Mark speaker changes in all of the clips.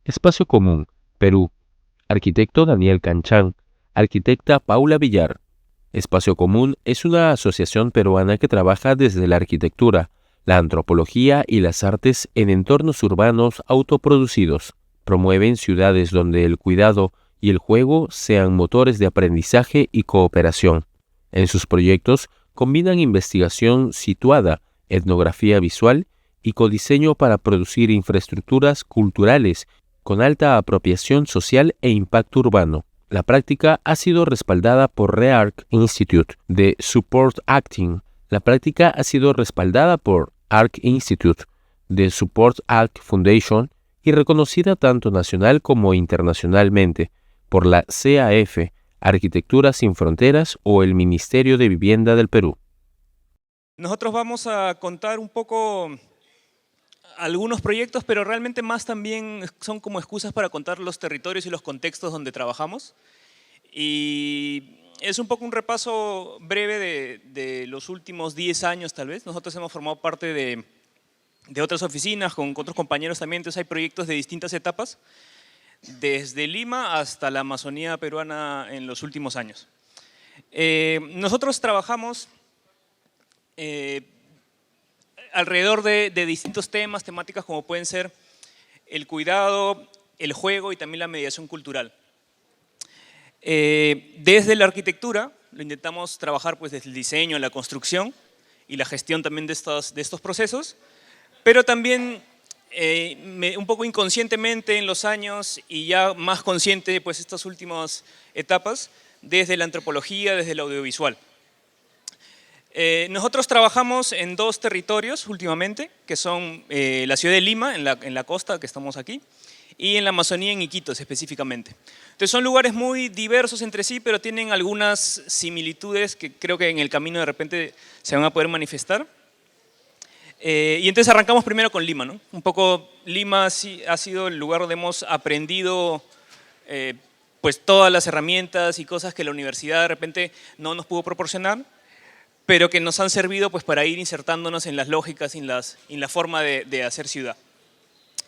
Speaker 1: Espacio Común, Perú. Arquitecto Daniel Canchán. Arquitecta Paula Villar. Espacio Común es una asociación peruana que trabaja desde la arquitectura, la antropología y las artes en entornos urbanos autoproducidos. Promueven ciudades donde el cuidado y el juego sean motores de aprendizaje y cooperación. En sus proyectos combinan investigación situada, etnografía visual y codiseño para producir infraestructuras culturales con alta apropiación social e impacto urbano. La práctica ha sido respaldada por REARC Institute de Support Acting. La práctica ha sido respaldada por ARC Institute de Support Act Foundation y reconocida tanto nacional como internacionalmente por la CAF, Arquitectura Sin Fronteras o el Ministerio de Vivienda del Perú.
Speaker 2: Nosotros vamos a contar un poco algunos proyectos, pero realmente más también son como excusas para contar los territorios y los contextos donde trabajamos. Y es un poco un repaso breve de los últimos 10 años tal vez. Nosotros hemos formado parte de otras oficinas con otros compañeros también, entonces hay proyectos de distintas etapas, desde Lima hasta la Amazonía peruana en los últimos años. Nosotros trabajamos alrededor de distintos temáticas como pueden ser el cuidado, el juego y también la mediación cultural. Desde la arquitectura lo intentamos trabajar pues desde el diseño, la construcción y la gestión también de estos procesos, pero también un poco inconscientemente en los años y ya más consciente pues estas últimas etapas desde la antropología, desde el audiovisual. Nosotros trabajamos en dos territorios últimamente, que son la ciudad de Lima, en la costa, que estamos aquí, y en la Amazonía, en Iquitos específicamente. Entonces son lugares muy diversos entre sí, pero tienen algunas similitudes que creo que en el camino de repente se van a poder manifestar. Y entonces arrancamos primero con Lima, ¿no? Un poco Lima ha sido el lugar donde hemos aprendido pues todas las herramientas y cosas que la universidad de repente no nos pudo proporcionar, pero que nos han servido pues, para ir insertándonos en las lógicas y en la forma de hacer ciudad.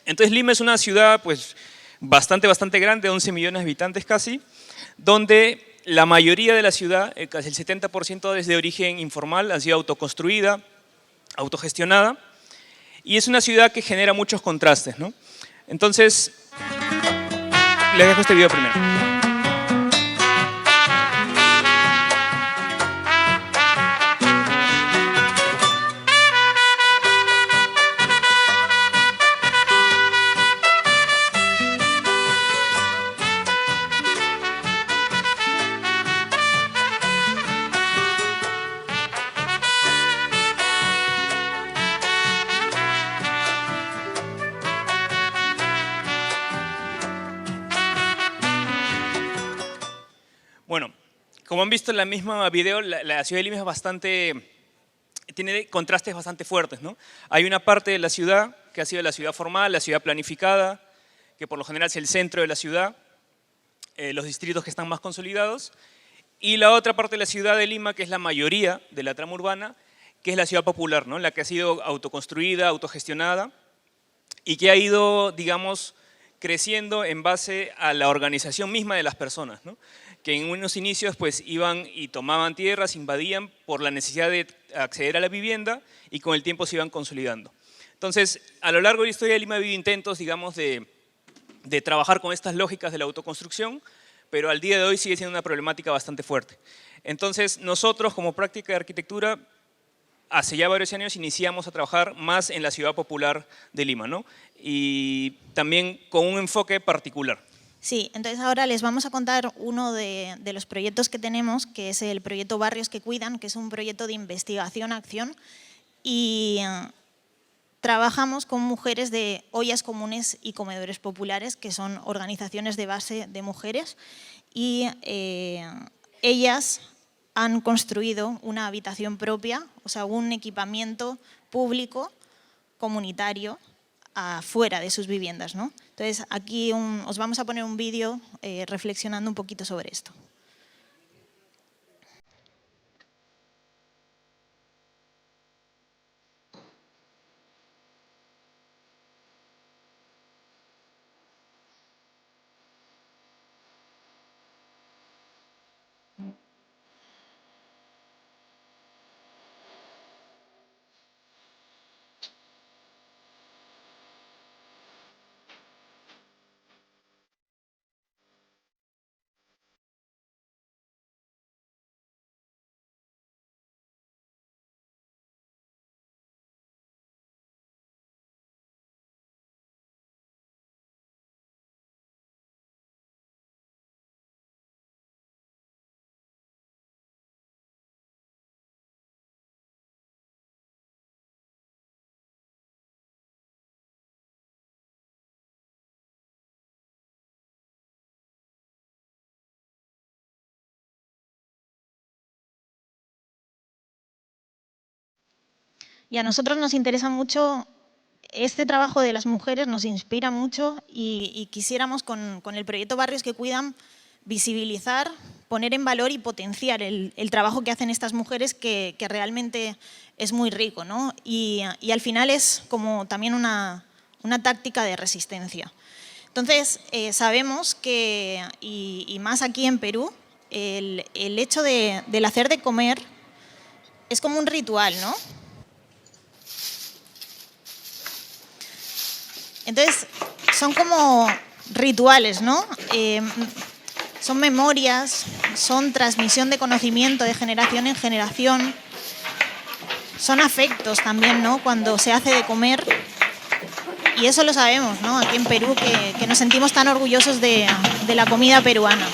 Speaker 2: Entonces Lima es una ciudad pues, bastante grande, 11 millones de habitantes casi, donde la mayoría de la ciudad, casi el 70% es de origen informal, ha sido autoconstruida, autogestionada, y es una ciudad que genera muchos contrastes, ¿no? Entonces, les dejo este video primero. Bueno, como han visto en la misma video, la ciudad de Lima tiene contrastes bastante fuertes, ¿no? Hay una parte de la ciudad que ha sido la ciudad formal, la ciudad planificada, que por lo general es el centro de la ciudad, los distritos que están más consolidados, y la otra parte de la ciudad de Lima, que es la mayoría de la trama urbana, que es la ciudad popular, ¿no? La que ha sido autoconstruida, autogestionada, y que ha ido, digamos, creciendo en base a la organización misma de las personas, ¿no? Que en unos inicios pues iban y tomaban tierras, invadían por la necesidad de acceder a la vivienda y con el tiempo se iban consolidando. Entonces, a lo largo de la historia de Lima ha habido intentos, digamos, de trabajar con estas lógicas de la autoconstrucción, pero al día de hoy sigue siendo una problemática bastante fuerte. Entonces, nosotros como práctica de arquitectura, hace ya varios años iniciamos a trabajar más en la ciudad popular de Lima, ¿no? Y también con un enfoque particular.
Speaker 3: Sí, entonces ahora les vamos a contar uno de los proyectos que tenemos, que es el proyecto Barrios que Cuidan, que es un proyecto de investigación-acción y trabajamos con mujeres de ollas comunes y comedores populares, que son organizaciones de base de mujeres y ellas han construido una habitación propia, o sea, un equipamiento público comunitario afuera de sus viviendas, ¿no? Entonces, aquí os vamos a poner un vídeo reflexionando un poquito sobre esto. Y a nosotros nos interesa mucho este trabajo de las mujeres, nos inspira mucho y quisiéramos con el proyecto Barrios que Cuidan visibilizar, poner en valor y potenciar el trabajo que hacen estas mujeres que realmente es muy rico, ¿no? Y al final es como también una táctica de resistencia. Entonces, sabemos que, y más aquí en Perú, el hecho del hacer de comer es como un ritual, ¿no? Entonces, son como rituales, ¿no? Son memorias, son transmisión de conocimiento de generación en generación, son afectos también, ¿no? Cuando se hace de comer. Y eso lo sabemos, ¿no? Aquí en Perú, que nos sentimos tan orgullosos de la comida peruana.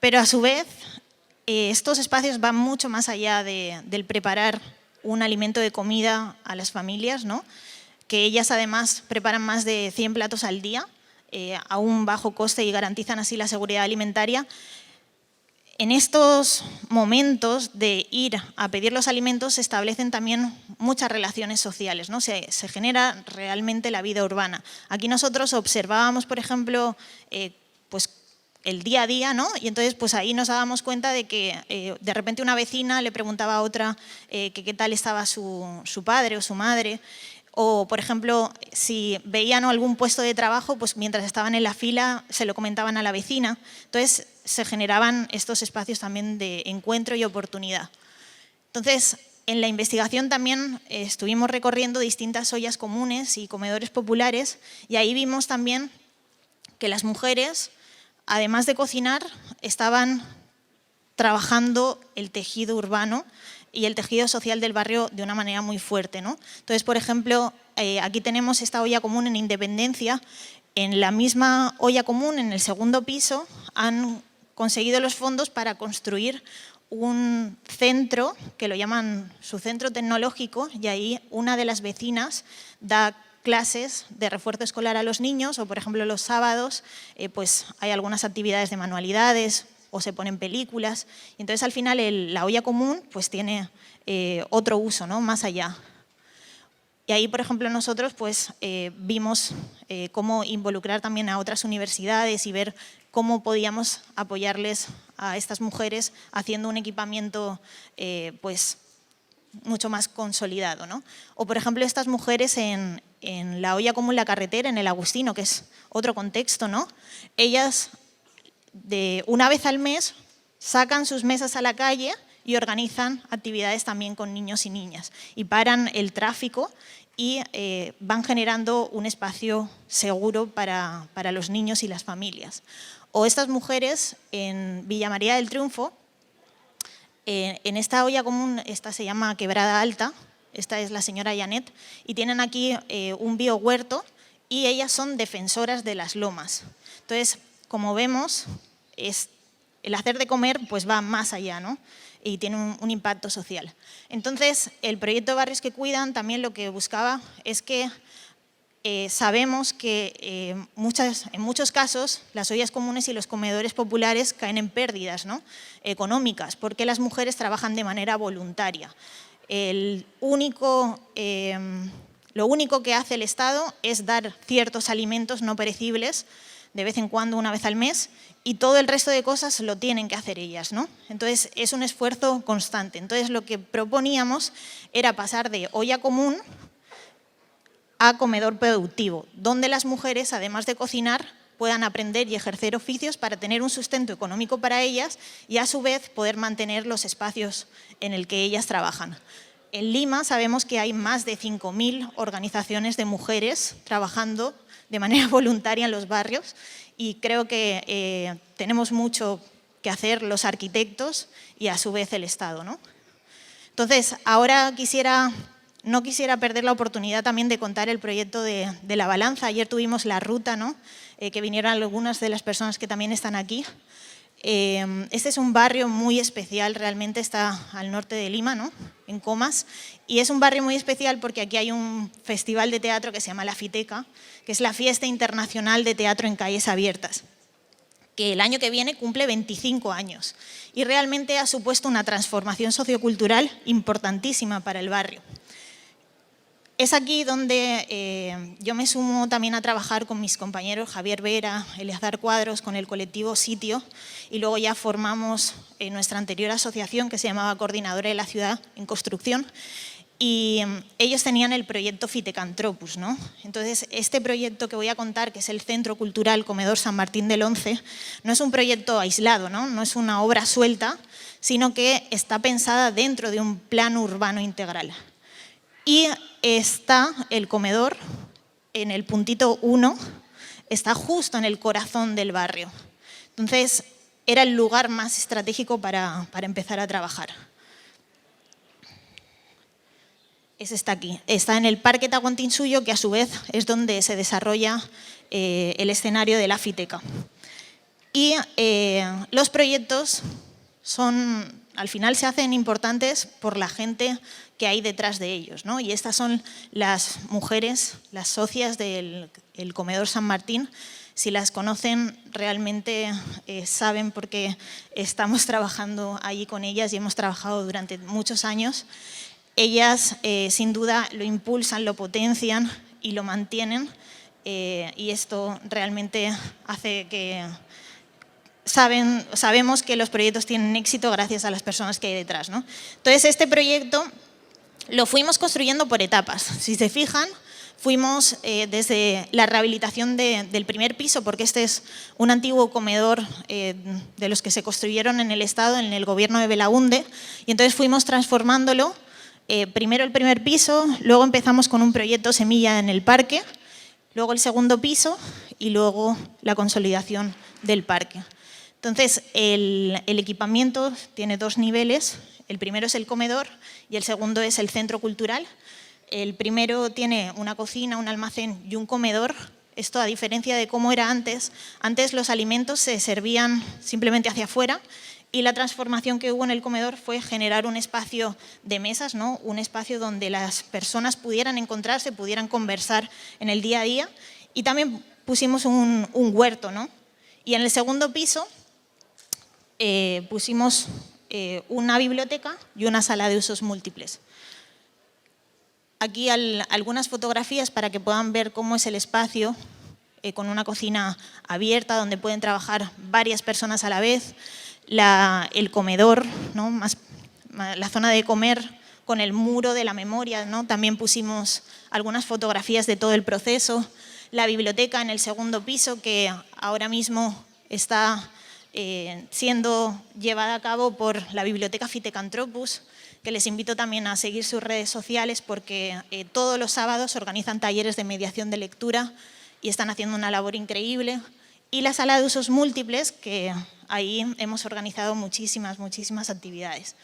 Speaker 3: Pero a su vez, estos espacios van mucho más allá del preparar un alimento de comida a las familias, ¿no? Que ellas además preparan más de 100 platos al día a un bajo coste y garantizan así la seguridad alimentaria. En estos momentos de ir a pedir los alimentos se establecen también muchas relaciones sociales, ¿no? Se genera realmente la vida urbana. Aquí nosotros observábamos, por ejemplo, pues el día a día, ¿no? Y entonces pues ahí nos dábamos cuenta de que de repente una vecina le preguntaba a otra que qué tal estaba su padre o su madre. O, por ejemplo, si veían algún puesto de trabajo, pues mientras estaban en la fila se lo comentaban a la vecina. Entonces, se generaban estos espacios también de encuentro y oportunidad. Entonces, en la investigación también estuvimos recorriendo distintas ollas comunes y comedores populares y ahí vimos también que las mujeres, además de cocinar, estaban trabajando el tejido urbano y el tejido social del barrio de una manera muy fuerte, ¿no? Entonces, por ejemplo, aquí tenemos esta olla común en Independencia. En la misma olla común, en el segundo piso, han conseguido los fondos para construir un centro, que lo llaman su centro tecnológico, y ahí una de las vecinas da clases de refuerzo escolar a los niños, o por ejemplo los sábados pues hay algunas actividades de manualidades, o se ponen películas. Y entonces, al final, la olla común pues tiene otro uso, ¿no? Más allá. Y ahí, por ejemplo, nosotros pues, vimos cómo involucrar también a otras universidades y ver cómo podíamos apoyarles a estas mujeres haciendo un equipamiento pues, mucho más consolidado, ¿no? O, por ejemplo, estas mujeres en la olla común La Carretera, en el Agustino, que es otro contexto, ¿no? Ellas, una vez al mes, sacan sus mesas a la calle y organizan actividades también con niños y niñas y paran el tráfico y van generando un espacio seguro para los niños y las familias. O estas mujeres en Villa María del Triunfo, en esta olla común, esta se llama Quebrada Alta, esta es la señora Janet, y tienen aquí un biohuerto y ellas son defensoras de las lomas. Entonces, como vemos, el hacer de comer pues va más allá, ¿no? Y tiene un impacto social. Entonces, el proyecto Barrios que Cuidan también lo que buscaba es que sabemos que en muchos casos las ollas comunes y los comedores populares caen en pérdidas, ¿no? Económicas, porque las mujeres trabajan de manera voluntaria. Lo único que hace el Estado es dar ciertos alimentos no perecibles de vez en cuando, una vez al mes, y todo el resto de cosas lo tienen que hacer ellas, ¿no? Entonces, es un esfuerzo constante. Entonces, lo que proponíamos era pasar de olla común a comedor productivo, donde las mujeres, además de cocinar, puedan aprender y ejercer oficios para tener un sustento económico para ellas y, a su vez, poder mantener los espacios en el que ellas trabajan. En Lima sabemos que hay más de 5.000 organizaciones de mujeres trabajando de manera voluntaria en los barrios y creo que tenemos mucho que hacer los arquitectos y a su vez el Estado, ¿no? Entonces, ahora quisiera no quisiera perder la oportunidad también de contar el proyecto de La Balanza. Ayer tuvimos la ruta, ¿no? Que vinieron algunas de las personas que también están aquí. Este es un barrio muy especial, realmente está al norte de Lima, ¿no? En Comas, y es un barrio muy especial porque aquí hay un festival de teatro que se llama La Fiteca, que es la fiesta internacional de teatro en calles abiertas, que el año que viene cumple 25 años y realmente ha supuesto una transformación sociocultural importantísima para el barrio. Es aquí donde yo me sumo también a trabajar con mis compañeros Javier Vera, Eleazar Cuadros, con el colectivo Sitio, y luego ya formamos nuestra anterior asociación que se llamaba Coordinadora de la Ciudad en Construcción, y ellos tenían el proyecto Fitecantropus, ¿no? Entonces, este proyecto que voy a contar, que es el Centro Cultural Comedor San Martín del Once, no es un proyecto aislado, ¿no? No es una obra suelta, sino que está pensada dentro de un plan urbano integral. Y está el comedor en el puntito 1, está justo en el corazón del barrio. Entonces, era el lugar más estratégico para empezar a trabajar. Ese está aquí. Está en el Parque Tahuantinsuyo, que a su vez es donde se desarrolla el escenario de la Fiteca. Y los proyectos al final se hacen importantes por la gente que hay detrás de ellos, ¿no? Y estas son las mujeres, las socias del Comedor San Martín. Si las conocen, realmente saben porque estamos trabajando allí con ellas y hemos trabajado durante muchos años. Ellas, sin duda, lo impulsan, lo potencian y lo mantienen, y esto realmente hace que sabemos que los proyectos tienen éxito gracias a las personas que hay detrás, ¿no? Entonces, este proyecto lo fuimos construyendo por etapas. Si se fijan, fuimos desde la rehabilitación del primer piso, porque este es un antiguo comedor de los que se construyeron en el Estado, en el gobierno de Belaúnde, y entonces fuimos transformándolo. Primero el primer piso, luego empezamos con un proyecto semilla en el parque, luego el segundo piso y luego la consolidación del parque. Entonces, el equipamiento tiene dos niveles. El primero es el comedor y el segundo es el centro cultural. El primero tiene una cocina, un almacén y un comedor. Esto, a diferencia de cómo era antes, los alimentos se servían simplemente hacia afuera, y la transformación que hubo en el comedor fue generar un espacio de mesas, ¿no? Un espacio donde las personas pudieran encontrarse, pudieran conversar en el día a día, y también pusimos un huerto, ¿no? Y en el segundo piso pusimos una biblioteca y una sala de usos múltiples. Aquí algunas fotografías para que puedan ver cómo es el espacio, con una cocina abierta donde pueden trabajar varias personas a la vez, el comedor, ¿no? La zona de comer con el muro de la memoria, ¿no? También pusimos algunas fotografías de todo el proceso, la biblioteca en el segundo piso, que ahora mismo está siendo llevada a cabo por la Biblioteca Fitecantropus, que les invito también a seguir sus redes sociales porque todos los sábados organizan talleres de mediación de lectura y están haciendo una labor increíble. Y la sala de usos múltiples, que ahí hemos organizado muchísimas actividades.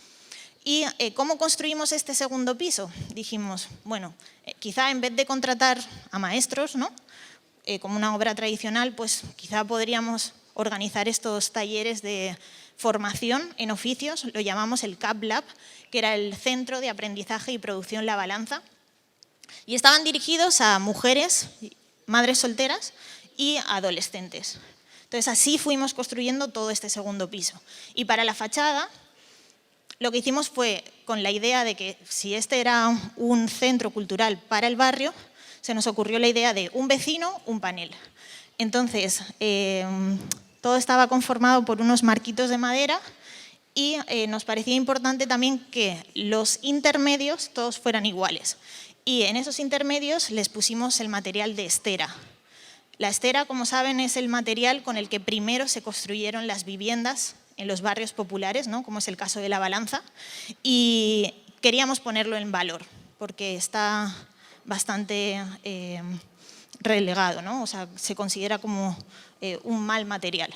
Speaker 3: ¿Y cómo construimos este segundo piso? Dijimos, bueno, quizá en vez de contratar a maestros, ¿no? Como una obra tradicional, pues quizá podríamos organizar estos talleres de formación en oficios, lo llamamos el CAP Lab, que era el Centro de Aprendizaje y Producción La Balanza, y estaban dirigidos a mujeres, madres solteras y adolescentes. Entonces, así fuimos construyendo todo este segundo piso. Y para la fachada, lo que hicimos fue, con la idea de que si este era un centro cultural para el barrio, se nos ocurrió la idea de un vecino, un panel. Entonces, todo estaba conformado por unos marquitos de madera y nos parecía importante también que los intermedios todos fueran iguales. Y en esos intermedios les pusimos el material de estera. La estera, como saben, es el material con el que primero se construyeron las viviendas en los barrios populares, ¿no? Como es el caso de La Balanza, y queríamos ponerlo en valor porque está bastante relegado, ¿no? O sea, se considera como un mal material.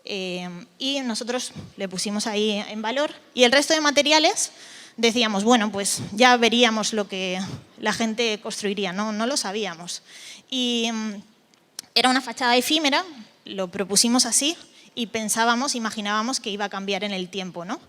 Speaker 3: Y nosotros le pusimos ahí en valor. Y el resto de materiales decíamos, bueno, pues ya veríamos lo que la gente construiría, no lo sabíamos. Y era una fachada efímera, lo propusimos así y imaginábamos que iba a cambiar en el tiempo, ¿no?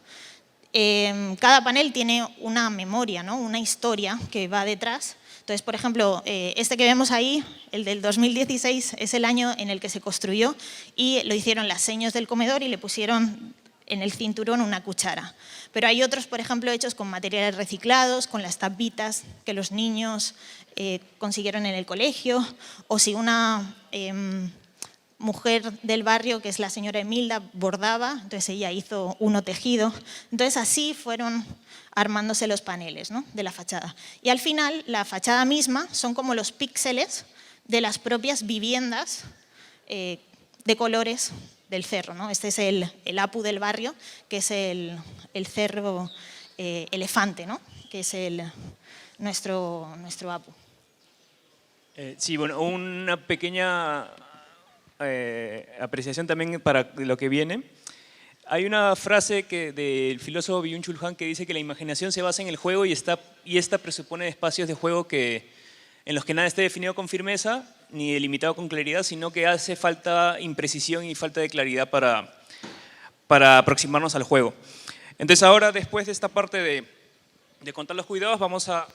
Speaker 3: Cada panel tiene una memoria, ¿no? Una historia que va detrás. Entonces, por ejemplo, este que vemos ahí, el del 2016, es el año en el que se construyó y lo hicieron las seños del comedor y le pusieron en el cinturón una cuchara. Pero hay otros, por ejemplo, hechos con materiales reciclados, con las tapitas que los niños consiguieron en el colegio, o si una mujer del barrio, que es la señora Emilda, bordaba, entonces ella hizo uno tejido. Entonces así fueron armándose los paneles, ¿no? De la fachada. Y al final, la fachada misma son como los píxeles de las propias viviendas de colores del cerro, ¿no? Este es el APU del barrio, que es el cerro Elefante, ¿no? Que es nuestro APU.
Speaker 2: Sí, bueno, una pequeña apreciación también para lo que viene. Hay una frase del filósofo Byung-Chul Han que dice que la imaginación se basa en el juego y esta presupone espacios de juego en los que nada esté definido con firmeza ni delimitado con claridad, sino que hace falta imprecisión y falta de claridad para aproximarnos al juego. Entonces ahora, después de esta parte de contar los cuidados, vamos a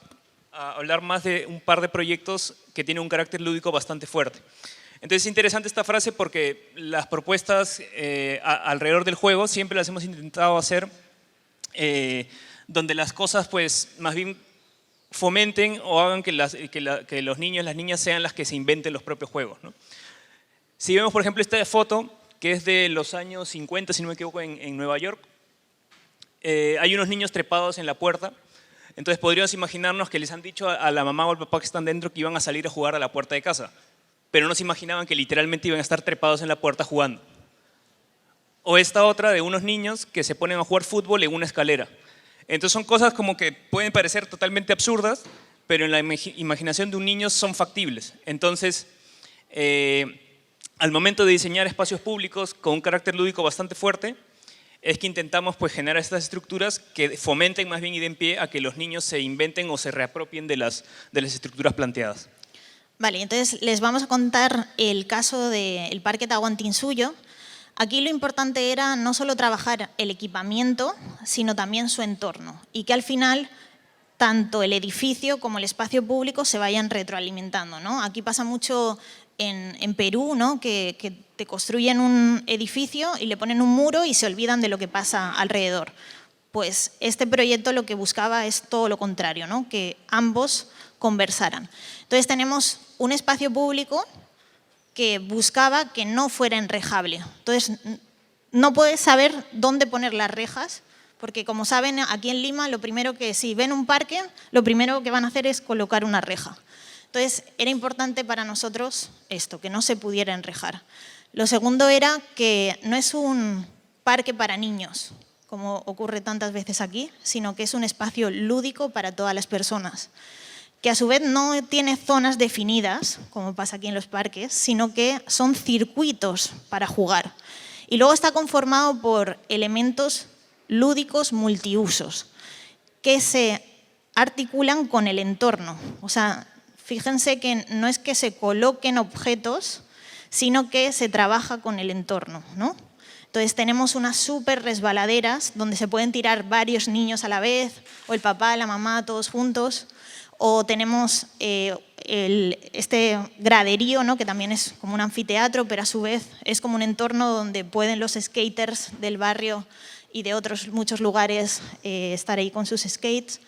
Speaker 2: hablar más de un par de proyectos que tienen un carácter lúdico bastante fuerte. Entonces es interesante esta frase porque las propuestas alrededor del juego siempre las hemos intentado hacer donde las cosas pues más bien fomenten o hagan que los niños, las niñas sean las que se inventen los propios juegos, ¿no? Si vemos por ejemplo esta foto que es de los años 50, si no me equivoco, en Nueva York, hay unos niños trepados en la puerta. Entonces podríamos imaginarnos que les han dicho a la mamá o al papá que están dentro que iban a salir a jugar a la puerta de casa, pero no se imaginaban que literalmente iban a estar trepados en la puerta jugando. O esta otra de unos niños que se ponen a jugar fútbol en una escalera. Entonces son cosas como que pueden parecer totalmente absurdas, pero en la imaginación de un niño son factibles. Entonces, al momento de diseñar espacios públicos con un carácter lúdico bastante fuerte, es que intentamos pues, generar estas estructuras que fomenten más bien y den pie a que los niños se inventen o se reapropien de las estructuras planteadas.
Speaker 3: Vale, entonces les vamos a contar el caso del Parque Tahuantinsuyo. Aquí lo importante era no solo trabajar el equipamiento, sino también su entorno y que al final tanto el edificio como el espacio público se vayan retroalimentando, ¿no? Aquí pasa mucho en Perú, ¿no? que te construyen un edificio y le ponen un muro y se olvidan de lo que pasa alrededor. Pues este proyecto lo que buscaba es todo lo contrario, ¿no? Que ambos conversaran. Entonces tenemos un espacio público que buscaba que no fuera enrejable. Entonces no puedes saber dónde poner las rejas, porque como saben aquí en Lima lo primero que si ven un parque, lo primero que van a hacer es colocar una reja. Entonces era importante para nosotros esto, que no se pudiera enrejar. Lo segundo era que no es un parque para niños, como ocurre tantas veces aquí, sino que es un espacio lúdico para todas las personas, que a su vez no tiene zonas definidas, como pasa aquí en los parques, sino que son circuitos para jugar. Y luego está conformado por elementos lúdicos multiusos, que se articulan con el entorno. O sea, fíjense que no es que se coloquen objetos, sino que se trabaja con el entorno, ¿no? Entonces tenemos unas súper resbaladeras donde se pueden tirar varios niños a la vez, o el papá, la mamá, todos juntos. O tenemos este graderío, ¿no? Que también es como un anfiteatro, pero a su vez es como un entorno donde pueden los skaters del barrio y de otros muchos lugares estar ahí con sus skates.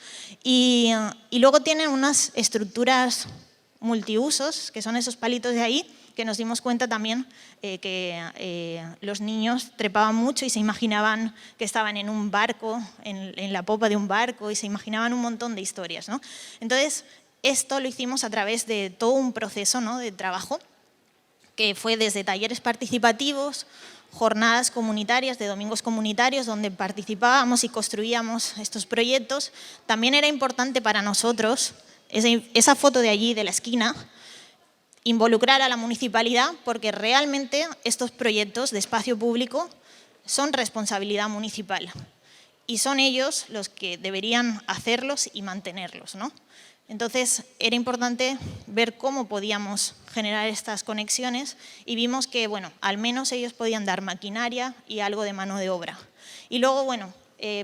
Speaker 3: Y luego tienen unas estructuras multiusos, que son esos palitos de ahí, que nos dimos cuenta también que los niños trepaban mucho y se imaginaban que estaban en un barco, en la popa de un barco, y se imaginaban un montón de historias, ¿no? Entonces, esto lo hicimos a través de todo un proceso, ¿no? De trabajo, que fue desde talleres participativos, jornadas comunitarias, de domingos comunitarios, donde participábamos y construíamos estos proyectos. También era importante para nosotros, esa foto de allí, de la esquina, involucrar a la municipalidad, porque realmente estos proyectos de espacio público son responsabilidad municipal. y son ellos los que deberían hacerlos y mantenerlos, ¿no? Entonces, era importante ver cómo podíamos generar estas conexiones y vimos que, bueno, al menos ellos podían dar maquinaria y algo de mano de obra. Y luego, bueno,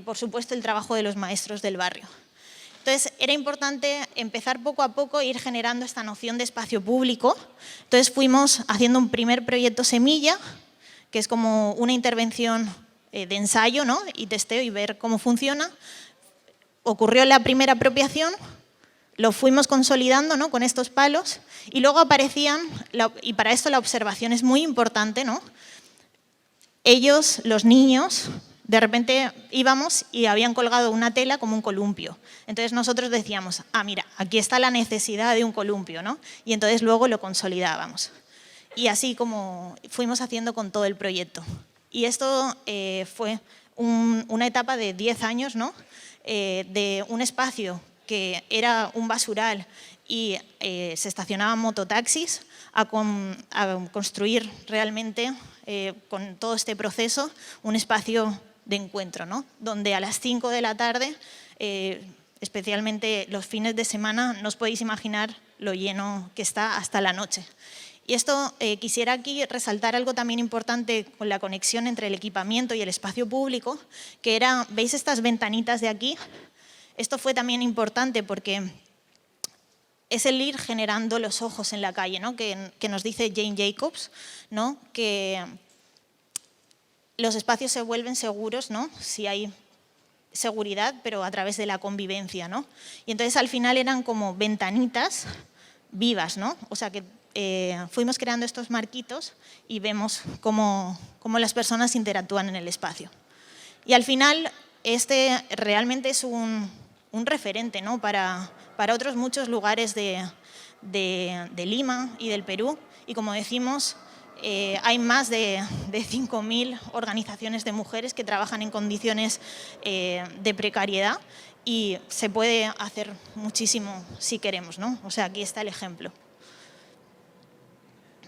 Speaker 3: por supuesto, el trabajo de los maestros del barrio. Entonces, era importante empezar poco a poco a ir generando esta noción de espacio público. Entonces, fuimos haciendo un primer proyecto semilla, que es como una intervención de ensayo, ¿no? Y testeo y ver cómo funciona. Ocurrió la primera apropiación, lo fuimos consolidando, ¿no? Con estos palos y luego aparecían, y para esto la observación es muy importante, ¿no? Ellos, los niños, de repente íbamos y habían colgado una tela como un columpio. Entonces nosotros decíamos, ah, mira, aquí está la necesidad de un columpio, ¿no? Y entonces luego lo consolidábamos. Y así como fuimos haciendo con todo el proyecto. Y esto fue una etapa de 10 años, ¿no? De un espacio que era un basural y se estacionaban mototaxis, a construir realmente, con todo este proceso, un espacio de encuentro, ¿no? Donde a las 5 de la tarde, especialmente los fines de semana, no os podéis imaginar lo lleno que está hasta la noche. Y esto, quisiera aquí resaltar algo también importante con la conexión entre el equipamiento y el espacio público, que era, ¿veis estas ventanitas de aquí? Esto fue también importante porque es el ir generando los ojos en la calle, ¿no? que nos dice Jane Jacobs, ¿no? Que los espacios se vuelven seguros, ¿no? Si hay seguridad, pero a través de la convivencia, ¿no? Y entonces al final eran como ventanitas vivas, ¿no? O sea que fuimos creando estos marquitos y vemos cómo las personas interactúan en el espacio. Y al final este realmente es un referente, ¿no? para otros muchos lugares de Lima y del Perú. Y como decimos, hay más de 5.000 organizaciones de mujeres que trabajan en condiciones de precariedad y se puede hacer muchísimo si queremos, ¿no? O sea, aquí está el ejemplo.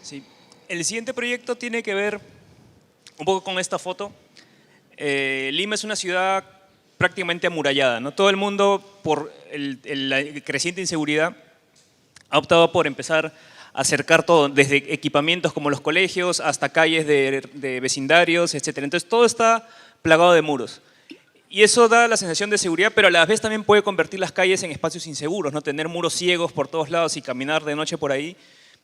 Speaker 2: Sí. El siguiente proyecto tiene que ver un poco con esta foto. Lima es una ciudad prácticamente amurallada, ¿no? Todo el mundo, por la creciente inseguridad, ha optado por empezar a acercar todo, desde equipamientos como los colegios hasta calles de vecindarios, etc. Entonces todo está plagado de muros. Y eso da la sensación de seguridad, pero a la vez también puede convertir las calles en espacios inseguros, ¿no? Tener muros ciegos por todos lados y caminar de noche por ahí.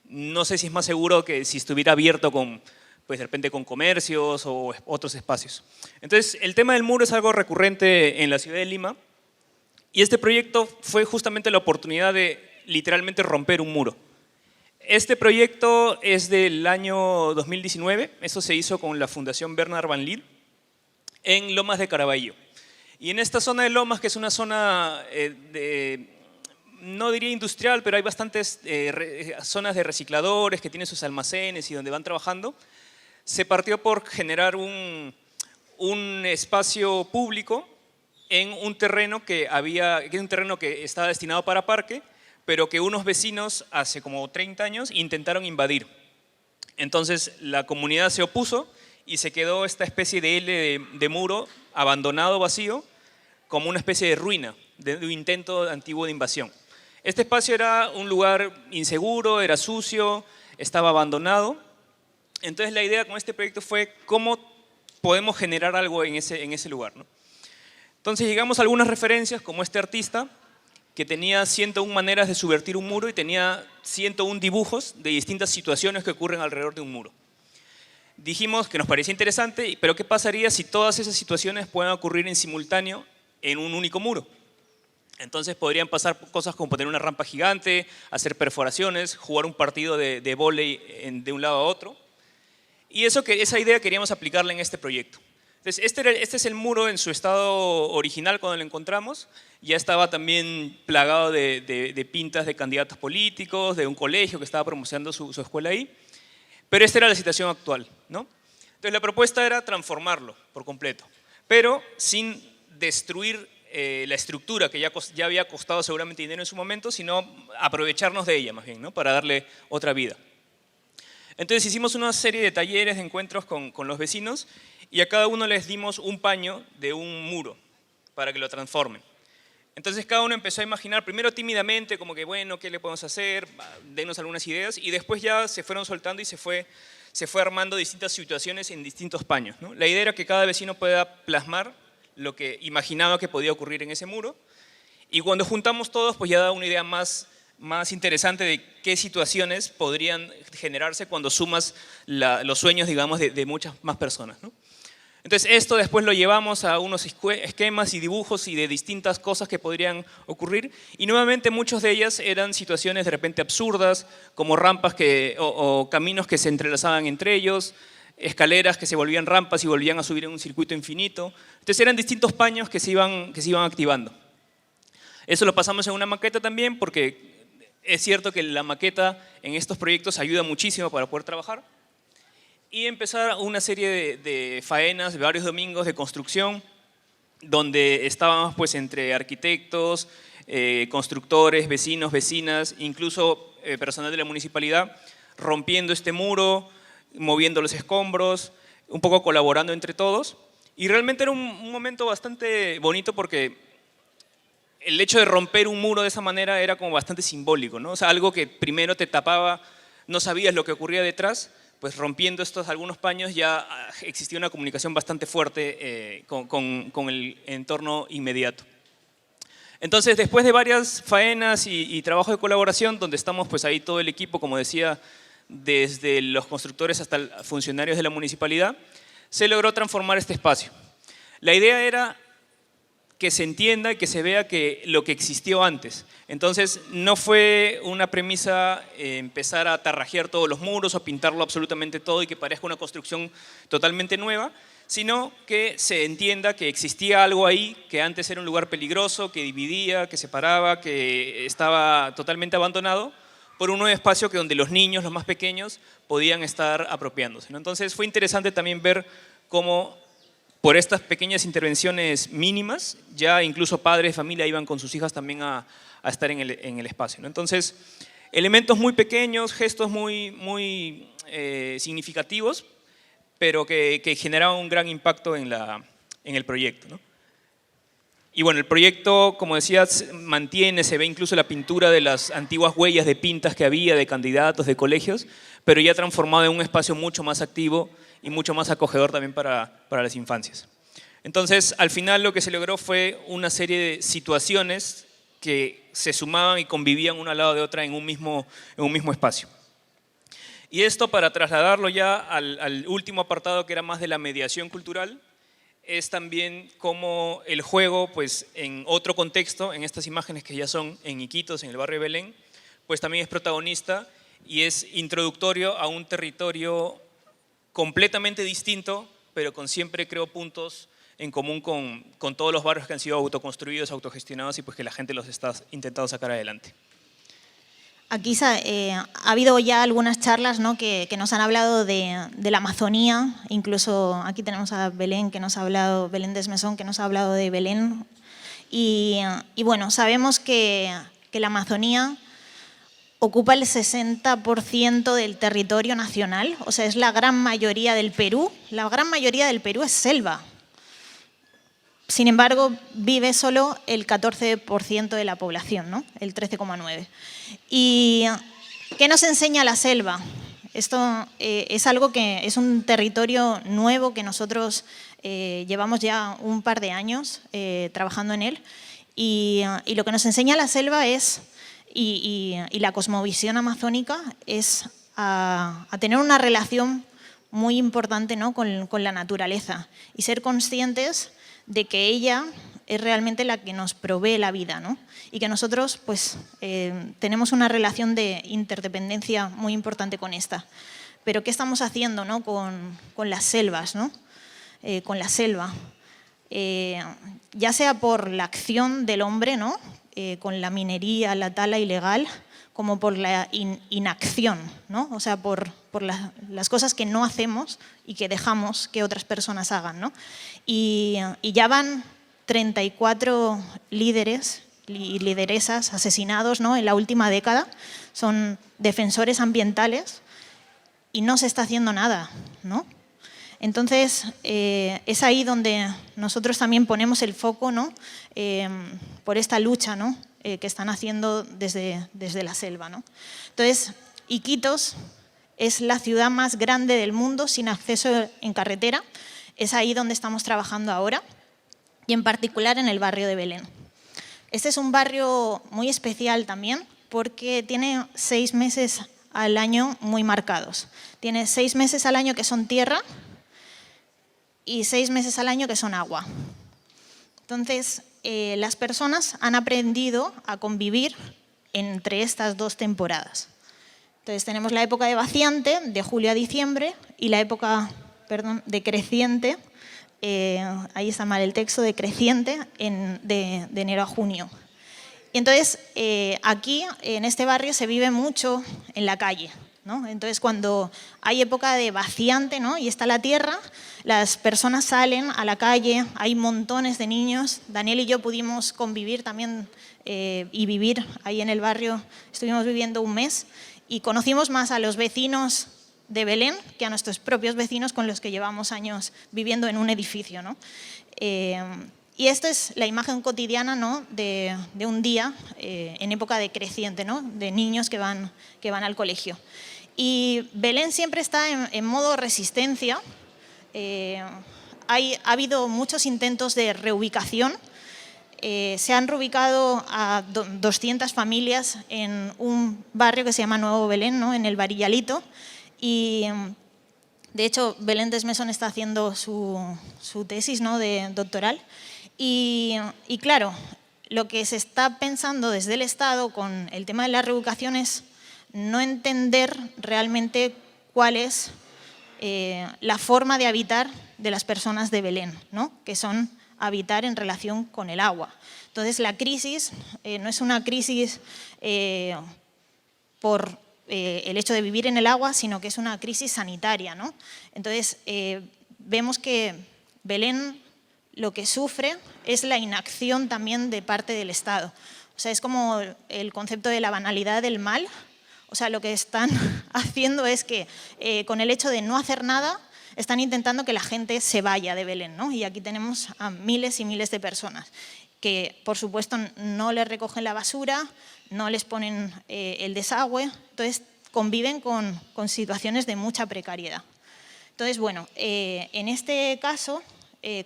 Speaker 2: No sé si es más seguro que si estuviera abierto con, pues de repente con comercios o otros espacios. Entonces, el tema del muro es algo recurrente en la ciudad de Lima y este proyecto fue justamente la oportunidad de literalmente romper un muro. Este proyecto es del año 2019, eso se hizo con la Fundación Bernard Van Leer en Lomas de Caraballo. Y en esta zona de Lomas, que es una zona no diría industrial, pero hay bastantes zonas de recicladores que tienen sus almacenes y donde van trabajando, se partió por generar un espacio público en un terreno que estaba destinado para parque, pero que unos vecinos hace como 30 años intentaron invadir. Entonces la comunidad se opuso y se quedó esta especie de L de muro abandonado, vacío, como una especie de ruina, de un intento antiguo de invasión. Este espacio era un lugar inseguro, era sucio, estaba abandonado. Entonces la idea con este proyecto fue cómo podemos generar algo en ese lugar, ¿no? Entonces llegamos a algunas referencias, como este artista, que tenía 101 maneras de subvertir un muro y tenía 101 dibujos de distintas situaciones que ocurren alrededor de un muro. Dijimos que nos parecía interesante, pero ¿qué pasaría si todas esas situaciones pueden ocurrir en simultáneo en un único muro? Entonces podrían pasar cosas como poner una rampa gigante, hacer perforaciones, jugar un partido de vóley de un lado a otro. Y esa idea queríamos aplicarla en este proyecto. Entonces este es el muro en su estado original cuando lo encontramos. Ya estaba también plagado de pintas de candidatos políticos, de un colegio que estaba promocionando su escuela ahí. Pero esta era la situación actual, ¿no? Entonces la propuesta era transformarlo por completo, pero sin destruir la estructura que ya había costado seguramente dinero en su momento, sino aprovecharnos de ella más bien, ¿no? Para darle otra vida. Entonces hicimos una serie de talleres, de encuentros con los vecinos y a cada uno les dimos un paño de un muro. para que lo transformen. Entonces cada uno empezó a imaginar, primero tímidamente, como que bueno, ¿qué le podemos hacer? Denos algunas ideas, y después ya se fueron soltando y se fue armando distintas situaciones en distintos paños, ¿no? La idea era que cada vecino pueda plasmar lo que imaginaba que podía ocurrir en ese muro, y cuando juntamos todos, pues ya da una idea más interesante de qué situaciones podrían generarse cuando sumas los sueños, digamos, de muchas más personas, ¿no? Entonces esto después lo llevamos a unos esquemas y dibujos y de distintas cosas que podrían ocurrir, y nuevamente muchas de ellas eran situaciones de repente absurdas, como rampas o caminos que se entrelazaban entre ellos, escaleras que se volvían rampas y volvían a subir en un circuito infinito. Entonces eran distintos paños que se iban activando. Eso lo pasamos en una maqueta también, porque es cierto que la maqueta en estos proyectos ayuda muchísimo para poder trabajar. Y empezar una serie de faenas, de varios domingos de construcción, donde estábamos pues entre arquitectos, constructores, vecinos, vecinas, incluso personal de la municipalidad, rompiendo este muro, moviendo los escombros, un poco colaborando entre todos. Y realmente era un momento bastante bonito, porque el hecho de romper un muro de esa manera era como bastante simbólico, ¿no? O sea, algo que primero te tapaba, no sabías lo que ocurría detrás, pues rompiendo estos algunos paños ya existía una comunicación bastante fuerte con el entorno inmediato. Entonces, después de varias faenas y trabajo de colaboración, donde estamos pues ahí todo el equipo, como decía, desde los constructores hasta funcionarios de la municipalidad, se logró transformar este espacio. La idea era que se entienda y que se vea que lo que existió antes. Entonces, no fue una premisa empezar a tarrajear todos los muros o pintarlo absolutamente todo y que parezca una construcción totalmente nueva, sino que se entienda que existía algo ahí, que antes era un lugar peligroso, que dividía, que separaba, que estaba totalmente abandonado, por un nuevo espacio que donde los niños, los más pequeños, podían estar apropiándose, ¿no? Entonces, fue interesante también ver cómo por estas pequeñas intervenciones mínimas, ya incluso padres de familia iban con sus hijas también a estar en el espacio, ¿no? Entonces, elementos muy pequeños, gestos muy significativos, pero que generaban un gran impacto en el proyecto, ¿no? Y bueno, el proyecto, como decía, se ve incluso la pintura de las antiguas huellas de pintas que había de candidatos, de colegios, pero ya transformado en un espacio mucho más activo y mucho más acogedor también para las infancias. Entonces, al final lo que se logró fue una serie de situaciones que se sumaban y convivían una al lado de otra en un mismo espacio. Y esto, para trasladarlo ya al último apartado, que era más de la mediación cultural, es también como el juego, pues en otro contexto, en estas imágenes que ya son en Iquitos, en el barrio de Belén, pues también es protagonista y es introductorio a un territorio completamente distinto, pero con siempre, creo, puntos en común con todos los barrios que han sido autoconstruidos, autogestionados y pues que la gente los está intentando sacar adelante.
Speaker 3: Aquí ha habido ya algunas charlas, ¿no?, que nos han hablado de la Amazonía, incluso aquí tenemos a Belén, Belén Desmesón, que nos ha hablado de Belén. Y bueno, sabemos que la Amazonía ocupa el 60% del territorio nacional, o sea, es la gran mayoría del Perú. La gran mayoría del Perú es selva. Sin embargo, vive solo el 14% de la población, ¿no?, el 13,9%. ¿Y qué nos enseña la selva? Esto es algo que es un territorio nuevo que nosotros llevamos ya un par de años trabajando en él. Y lo que nos enseña la selva es, y la cosmovisión amazónica, es a tener una relación muy importante, ¿no?, con la naturaleza y ser conscientes de que ella es realmente la que nos provee la vida, ¿no? Y que nosotros pues, tenemos una relación de interdependencia muy importante con esta. Pero ¿qué estamos haciendo, ¿no?, con las selvas, ¿no?, con la selva? Ya sea por la acción del hombre, ¿no?, con la minería, la tala ilegal, como por la inacción, ¿no?, o sea, por las cosas que no hacemos y que dejamos que otras personas hagan, ¿no? Y ya van 34 líderes y lideresas asesinados, ¿no?, en la última década. Son defensores ambientales y no se está haciendo nada, ¿no? Entonces, es ahí donde nosotros también ponemos el foco, ¿no? Por esta lucha, ¿no? Que están haciendo desde la selva, ¿no? Entonces, Iquitos es la ciudad más grande del mundo sin acceso en carretera. Es ahí donde estamos trabajando ahora, y en particular en el barrio de Belén. Este es un barrio muy especial también porque tiene 6 meses al año muy marcados. Tiene 6 meses al año que son tierra y 6 meses al año que son agua. Entonces, las personas han aprendido a convivir entre estas 2 temporadas. Entonces, tenemos la época de vaciante, de julio a diciembre, y la época, de creciente, ahí está mal el texto, de creciente, de enero a junio. Y entonces, aquí, en este barrio, se vive mucho en la calle, ¿no? Entonces, cuando hay época de vaciante, ¿no? Y está la tierra, las personas salen a la calle, hay montones de niños. Daniel y yo pudimos convivir también y vivir ahí en el barrio. Estuvimos viviendo un mes y conocimos más a los vecinos de Belén que a nuestros propios vecinos con los que llevamos años viviendo en un edificio, ¿no? Y esta es la imagen cotidiana, ¿no? de un día en época de creciente, ¿no? De niños que van al colegio. Y Belén siempre está en modo resistencia. Ha habido muchos intentos de reubicación. Se han reubicado a 200 familias en un barrio que se llama Nuevo Belén, ¿no? En el Varillalito. Y, de hecho, Belén Desmesón está haciendo su tesis, ¿no? de doctoral. Y claro, lo que se está pensando desde el Estado con el tema de la reubicación es no entender realmente cuál es la forma de habitar de las personas de Belén, ¿no? Que son habitar en relación con el agua. Entonces, la crisis no es una crisis por el hecho de vivir en el agua, sino que es una crisis sanitaria, ¿no? Entonces, vemos que Belén lo que sufre es la inacción también de parte del Estado. O sea, es como el concepto de la banalidad del mal. O sea, lo que están haciendo es que con el hecho de no hacer nada, están intentando que la gente se vaya de Belén, ¿no? Y aquí tenemos a miles y miles de personas que, por supuesto, no les recogen la basura, no les ponen el desagüe, entonces conviven con situaciones de mucha precariedad. Entonces, bueno, en este caso,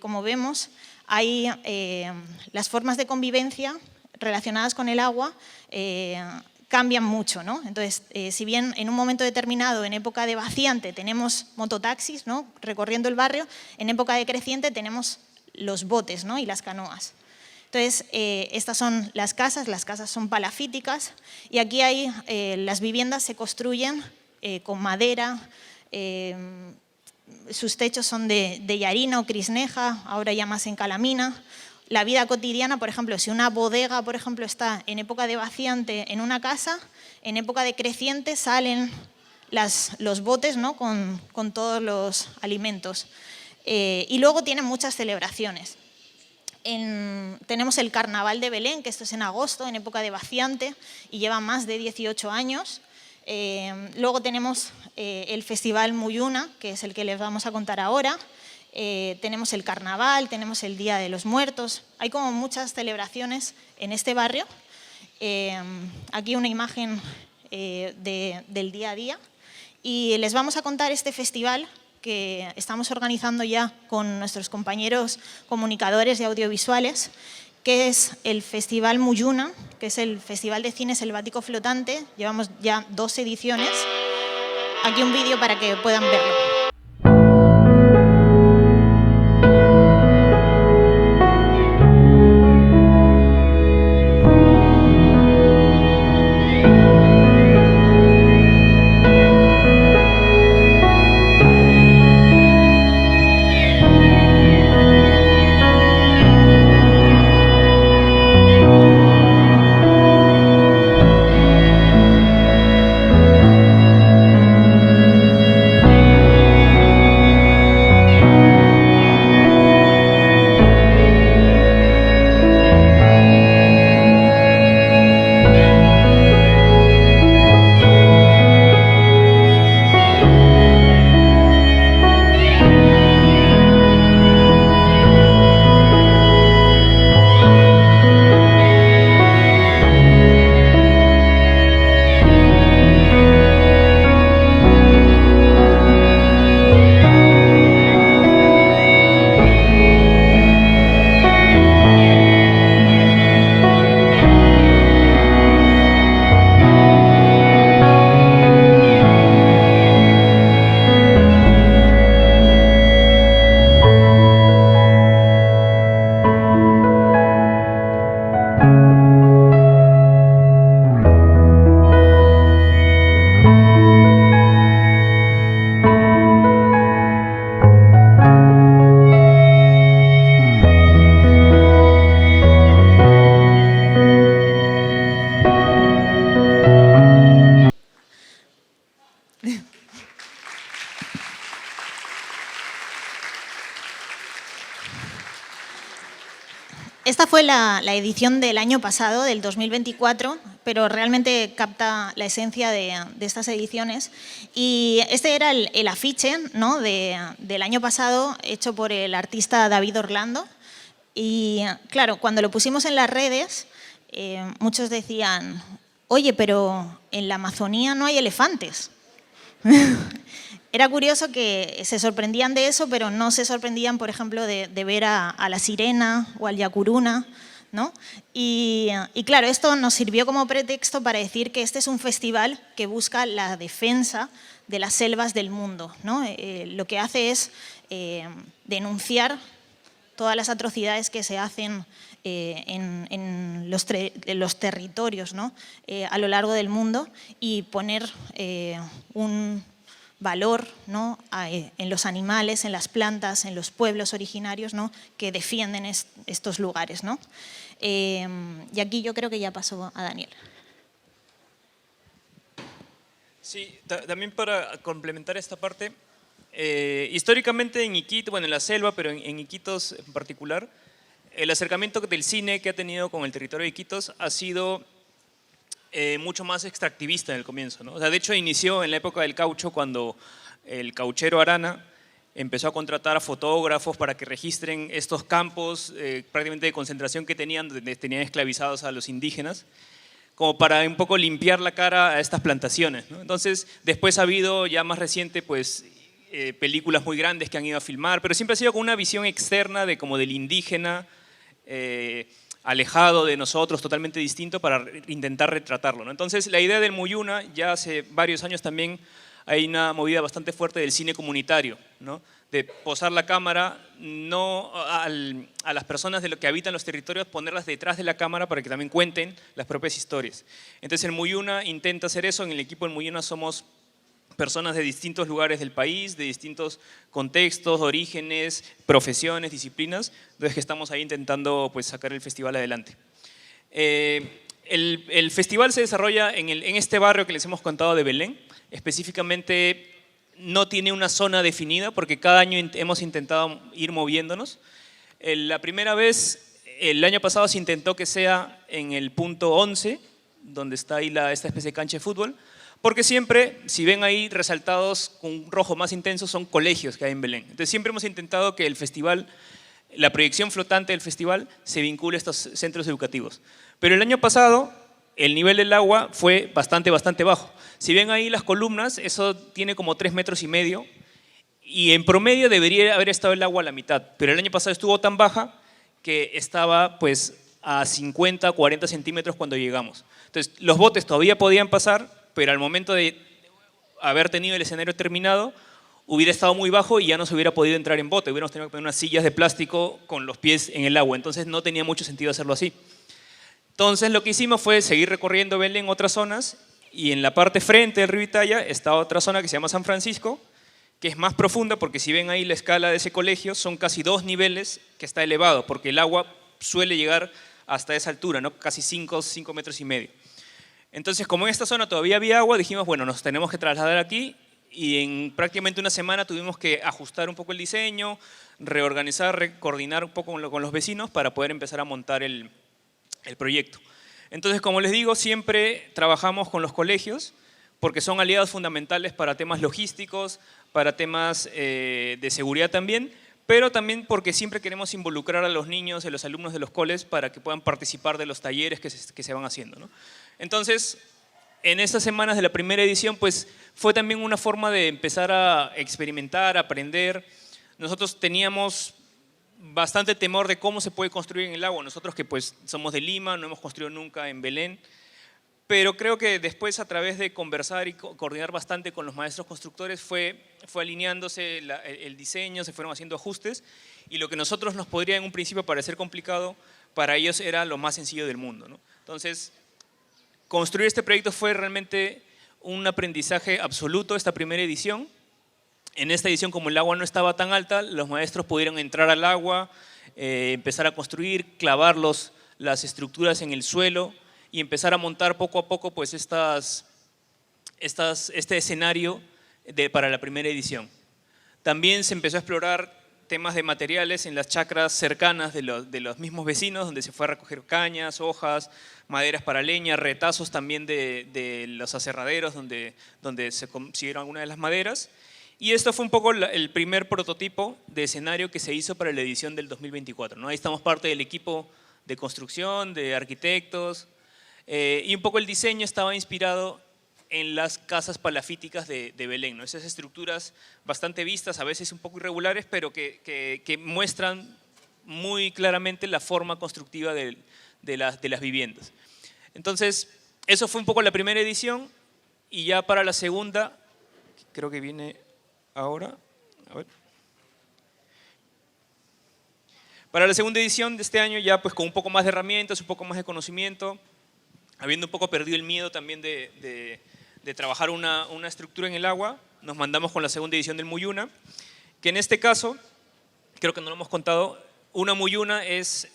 Speaker 3: como vemos, hay las formas de convivencia relacionadas con el agua cambian mucho, ¿no? Entonces, si bien en un momento determinado, en época de vaciante, tenemos mototaxis, ¿no? Recorriendo el barrio, en época de creciente tenemos los botes, ¿no? Y las canoas. Entonces, estas son las casas son palafíticas y aquí hay, las viviendas se construyen con madera, sus techos son de yarina o crisneja, ahora ya más en calamina. La vida cotidiana, por ejemplo, si una bodega, por ejemplo, está en época de vaciante en una casa, en época de creciente salen los botes, ¿no? con todos los alimentos. Y luego tienen muchas celebraciones. Tenemos el Carnaval de Belén, que esto es en agosto, en época de vaciante, y lleva más de 18 años. Luego tenemos el Festival Muyuna, que es el que les vamos a contar ahora. Tenemos el Carnaval, tenemos el Día de los Muertos. Hay como muchas celebraciones en este barrio. Aquí una imagen del día a día. Y les vamos a contar este festival que estamos organizando ya con nuestros compañeros comunicadores y audiovisuales, que es el Festival Muyuna, que es el Festival de Cine Selvático Flotante. Llevamos ya 2 ediciones. Aquí un vídeo para que puedan verlo. esta fue la edición del año pasado, del 2024, pero realmente capta la esencia de estas ediciones. Y este era el afiche, ¿no?, del año pasado, hecho por el artista David Orlando. Y claro, cuando lo pusimos en las redes, muchos decían, oye, pero en la Amazonía no hay elefantes. Era curioso que se sorprendían de eso, pero no se sorprendían, por ejemplo, de ver a la sirena o al yacuruna, ¿no? Y claro, esto nos sirvió como pretexto para decir que este es un festival que busca la defensa de las selvas del mundo, ¿no? Lo que hace es denunciar todas las atrocidades que se hacen en los territorios, ¿no?, a lo largo del mundo, y poner un valor, ¿no?, en los animales, en las plantas, en los pueblos originarios, ¿no?, que defienden estos lugares, ¿no? Y aquí yo creo que ya pasó a Daniel.
Speaker 2: Sí, también para complementar esta parte, históricamente en Iquitos, bueno, en la selva, pero en Iquitos en particular, el acercamiento del cine que ha tenido con el territorio de Iquitos ha sido mucho más extractivista en el comienzo, ¿no? O sea, de hecho, inició en la época del caucho, cuando el cauchero Arana empezó a contratar a fotógrafos para que registren estos campos prácticamente de concentración que tenían, donde tenían esclavizados a los indígenas, como para un poco limpiar la cara a estas plantaciones, ¿no? Entonces, después ha habido ya más reciente, pues, películas muy grandes que han ido a filmar, pero siempre ha sido con una visión externa de como del indígena, alejado de nosotros, totalmente distinto, para intentar retratarlo, ¿no? Entonces, la idea del Muyuna, ya hace varios años también hay una movida bastante fuerte del cine comunitario, ¿no?, de posar la cámara, no a las personas de lo que habitan los territorios, ponerlas detrás de la cámara para que también cuenten las propias historias. Entonces, el Muyuna intenta hacer eso. En el equipo del Muyuna somos personas de distintos lugares del país, de distintos contextos, orígenes, profesiones, disciplinas, entonces que estamos ahí intentando, pues, sacar el festival adelante. El festival se desarrolla en este barrio que les hemos contado de Belén. Específicamente no tiene una zona definida porque cada año hemos intentado ir moviéndonos. La primera vez, el año pasado, se intentó que sea en el punto 11, donde está ahí esta especie de cancha de fútbol, porque siempre, si ven ahí resaltados con un rojo más intenso, son colegios que hay en Belén. Entonces siempre hemos intentado que el festival, la proyección flotante del festival, se vincule a estos centros educativos. Pero el año pasado el nivel del agua fue bastante bajo. Si ven ahí las columnas, eso tiene como 3,5 metros, y en promedio debería haber estado el agua a la mitad, pero el año pasado estuvo tan baja que estaba, pues, a 50, 40 centímetros cuando llegamos. Entonces, los botes todavía podían pasar, pero al momento de haber tenido el escenario terminado, hubiera estado muy bajo y ya no se hubiera podido entrar en bote, hubiéramos tenido que poner unas sillas de plástico con los pies en el agua, entonces no tenía mucho sentido hacerlo así. Entonces lo que hicimos fue seguir recorriendo Belén, otras zonas, y en la parte frente del río Italia está otra zona que se llama San Francisco, que es más profunda, porque si ven ahí la escala de ese colegio, son casi 2 niveles que está elevado, porque el agua suele llegar hasta esa altura, ¿no?, casi 5,5 metros. Entonces, como en esta zona todavía había agua, dijimos, bueno, nos tenemos que trasladar aquí, y en prácticamente una semana tuvimos que ajustar un poco el diseño, reorganizar, coordinar un poco con los vecinos para poder empezar a montar el proyecto. Entonces, como les digo, siempre trabajamos con los colegios porque son aliados fundamentales para temas logísticos, para temas de seguridad también, pero también porque siempre queremos involucrar a los niños y a los alumnos de los coles para que puedan participar de los talleres que se van haciendo, ¿no? Entonces, en estas semanas de la primera edición, pues fue también una forma de empezar a experimentar, a aprender. Nosotros teníamos bastante temor de cómo se puede construir en el agua. Nosotros que, pues, somos de Lima, no hemos construido nunca en Belén, pero creo que después, a través de conversar y coordinar bastante con los maestros constructores, fue alineándose el diseño, se fueron haciendo ajustes, y lo que a nosotros nos podría en un principio parecer complicado, para ellos era lo más sencillo del mundo, ¿no? Entonces, construir este proyecto fue realmente un aprendizaje absoluto, esta primera edición. En esta edición, como el agua no estaba tan alta, los maestros pudieron entrar al agua, empezar a construir, clavar las estructuras en el suelo y empezar a montar poco a poco, pues, este escenario para la primera edición. También se empezó a explorar temas de materiales en las chacras cercanas de los mismos vecinos, donde se fue a recoger cañas, hojas, maderas para leña, retazos también de los aserraderos donde se consiguieron algunas de las maderas. Y esto fue un poco el primer prototipo de escenario que se hizo para la edición del 2024, ¿no? Ahí estamos parte del equipo de construcción, de arquitectos, y un poco el diseño estaba inspirado en las casas palafíticas de Belén, ¿no? Esas estructuras bastante vistas, a veces un poco irregulares, pero que muestran muy claramente la forma constructiva de las viviendas. Entonces, eso fue un poco la primera edición, y ya para la segunda, creo que viene ahora, a ver. Para la segunda edición de este año, ya pues con un poco más de herramientas, un poco más de conocimiento, habiendo un poco perdido el miedo también de trabajar una estructura en el agua, nos mandamos con la segunda edición del Muyuna, que en este caso, creo que no lo hemos contado, una Muyuna es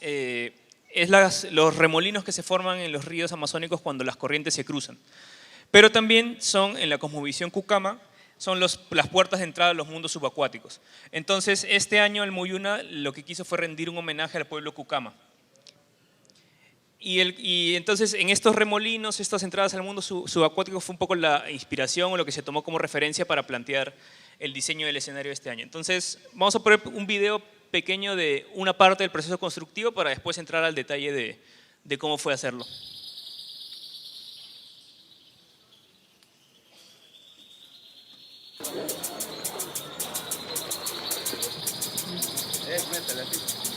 Speaker 2: los remolinos que se forman en los ríos amazónicos cuando las corrientes se cruzan. Pero también son, en la cosmovisión Cucama, son las puertas de entrada a los mundos subacuáticos. Entonces, este año el Muyuna lo que quiso fue rendir un homenaje al pueblo Cucama. Y entonces en estos remolinos, estas entradas al mundo subacuático fue un poco la inspiración o lo que se tomó como referencia para plantear el diseño del escenario de este año. Entonces vamos a poner un video pequeño de una parte del proceso constructivo para después entrar al detalle de cómo fue hacerlo.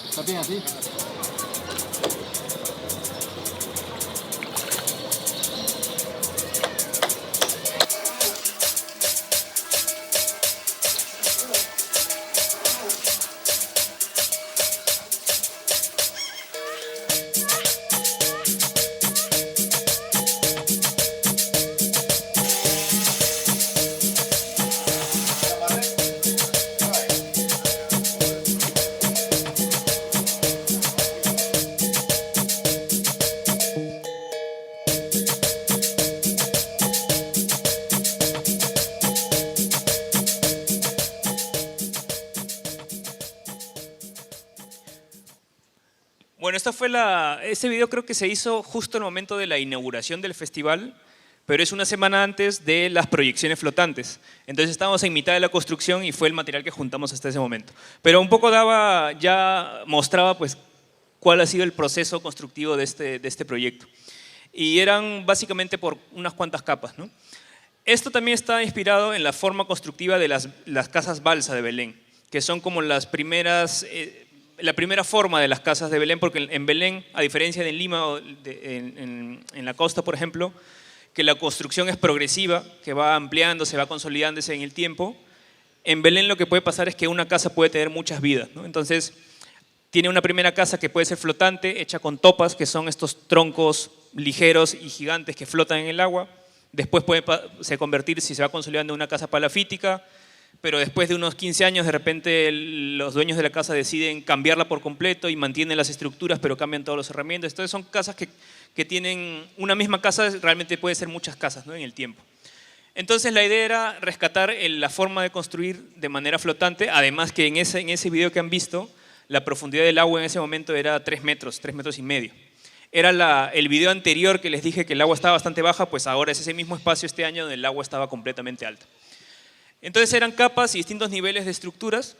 Speaker 4: ¿Está bien así?
Speaker 2: Bueno, este video creo que se hizo justo en el momento de la inauguración del festival, pero es una semana antes de las proyecciones flotantes. Entonces estábamos en mitad de la construcción y fue el material que juntamos hasta ese momento. Pero un poco mostraba pues cuál ha sido el proceso constructivo de este proyecto. Y eran básicamente por unas cuantas capas, ¿no? Esto también está inspirado en la forma constructiva de las casas balsa de Belén, que son como las primeras... la primera forma de las casas de Belén, porque en Belén, a diferencia de en Lima o en la costa, por ejemplo, que la construcción es progresiva, que va ampliándose, va consolidándose en el tiempo, en Belén lo que puede pasar es que una casa puede tener muchas vidas, ¿no? Entonces, tiene una primera casa que puede ser flotante, hecha con topas, que son estos troncos ligeros y gigantes que flotan en el agua. Después puede convertir, si se va consolidando, en una casa palafítica, pero después de unos 15 años de repente los dueños de la casa deciden cambiarla por completo y mantienen las estructuras pero cambian todas las herramientas. Entonces son casas que tienen una misma casa, realmente puede ser muchas casas, ¿no? En el tiempo. Entonces la idea era rescatar la forma de construir de manera flotante, además que en ese video que han visto, la profundidad del agua en ese momento era 3 metros y medio. Era el video anterior que les dije que el agua estaba bastante baja, pues ahora es ese mismo espacio este año donde el agua estaba completamente alta. Entonces eran capas y distintos niveles de estructuras,